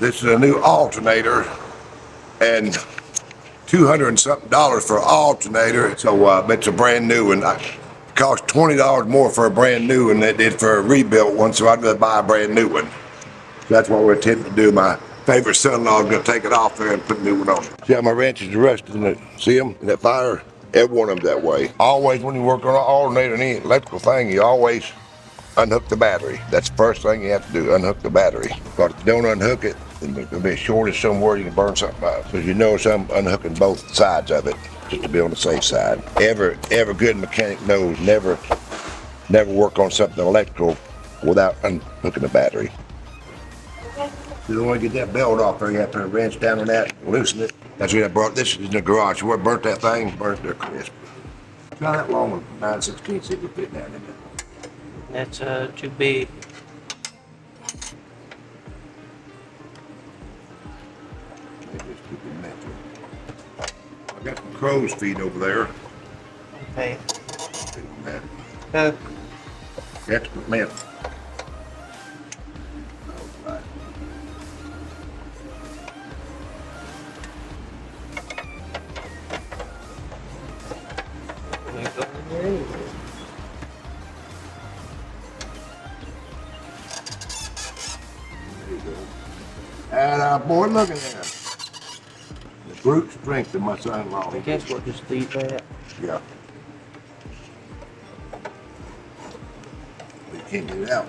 This is a new alternator, and $200 and something for an alternator. So it's a brand new one. It cost $20 more for a brand new one than it did for a rebuilt one. So I'd rather buy a brand new one. So that's what we're attempting to do. My favorite son-in-law is going to take it off there and put a new one on. See how my wrenches are rusted in it? See them in that fire? Every one of them's that way. Always, when you work on an alternator, any electrical thing, you always unhook the battery. That's the first thing you have to do, unhook the battery. Because if you don't unhook it, then there'll be a shortage somewhere, you can burn something up. So you know I'm unhooking both sides of it, just to be on the safe side. Every good mechanic knows never work on something electrical without unhooking the battery. You don't want to get that belt off there, you have to put a wrench down on that and loosen it. That's what I brought this in the garage. So I burnt that thing, burnt their crisp. It's not that long, 9/16 see if we fit down in it. That's too big. I got some crow's feet over there. Okay. That's what meant. And boy, look at that. The brute strength of my son-in-law. I guess we'll just leave that. Yeah. We can't get it out.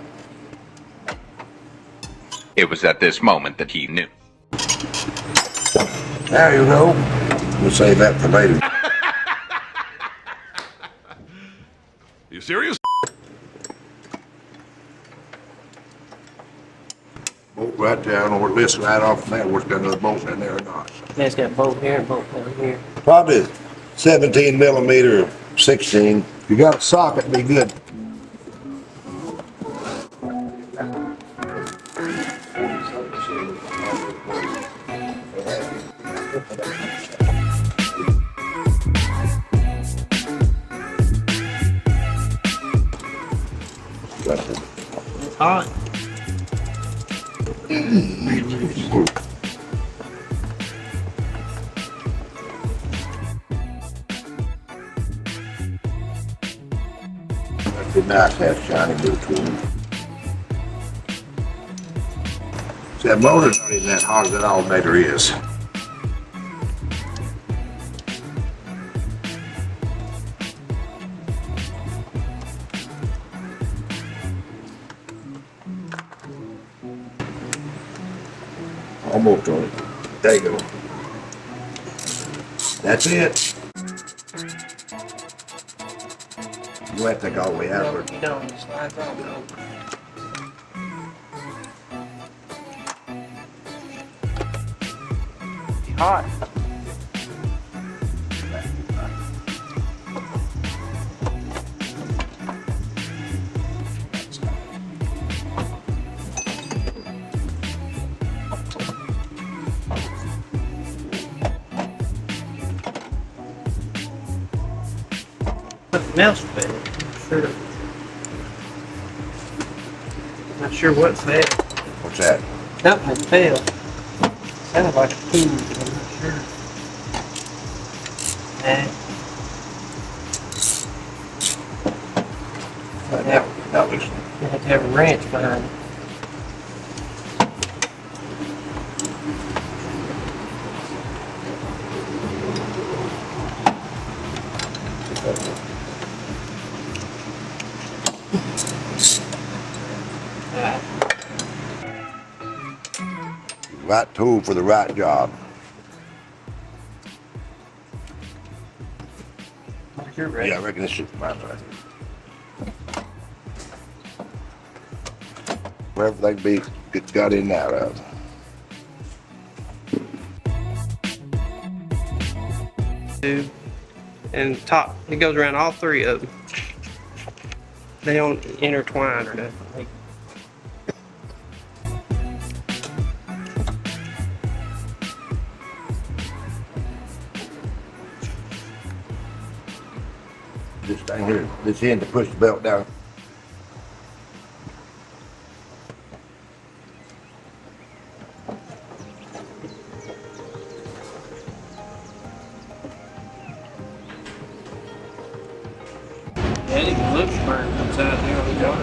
It was at this moment that he knew. There you go. We'll save that for later. You serious? Bolt right there. I don't know where it lifts right off from there. What's got another bolt in there or not. It's got bolt here and bolt down here. Probably 17 millimeter, 16. If you got a socket, be good. It's hot. That'd be nice to have shiny new tools. See, that motor's not even that hot as that alternator is. Almost on it. There you go. That's it. You have to take all the way out of it. You don't. It slides off. It's hot. Something else fell. Not sure what fell. What's that? Something that fell. Sounded like a tool, but I'm not sure. That was. You have to have a wrench behind it. Right tool for the right job. You're ready. Yeah, I reckon this should be fine right here. Wherever they be, got in and out of. And top, it goes around all three of them. They don't intertwine or nothing. This thing here, this end to push the belt down. That even looks burnt inside there on the jar.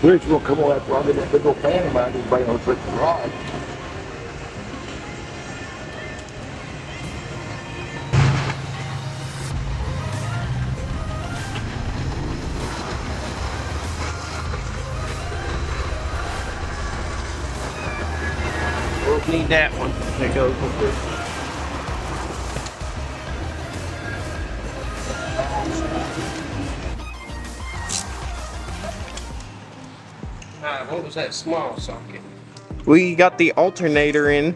Rich will come on after I get that big old fan of mine, just bring on the rod. Need that one. That goes with this. Alright, what was that small socket? We got the alternator in.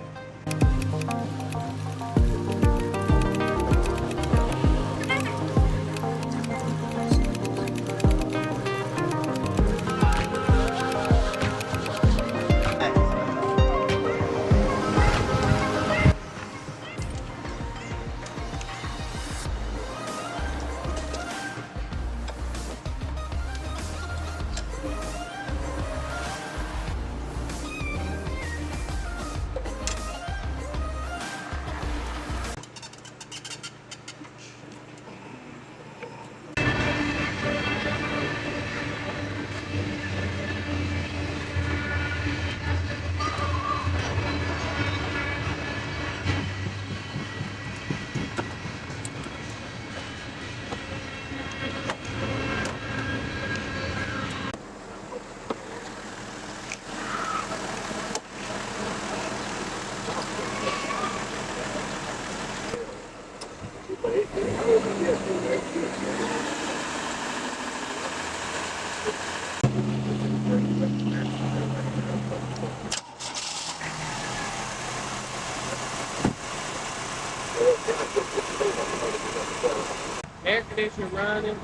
Air conditioner running.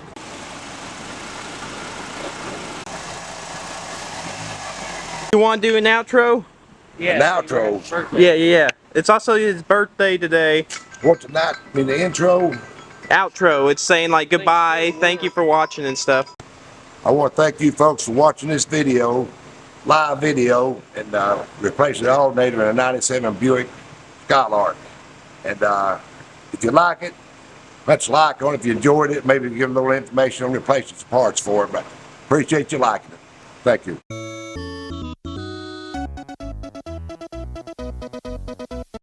You want to do an outro? An outro. Yeah. It's also his birthday today. What tonight? I mean the intro. Outro. It's saying like goodbye, thank you for watching and stuff. I want to thank you folks for watching this video, live video, and replacing the alternator in a 97 Buick Skylark. And if you like it, let's like on it. If you enjoyed it, maybe give a little information on replacing some parts for it. But appreciate you liking it. Thank you.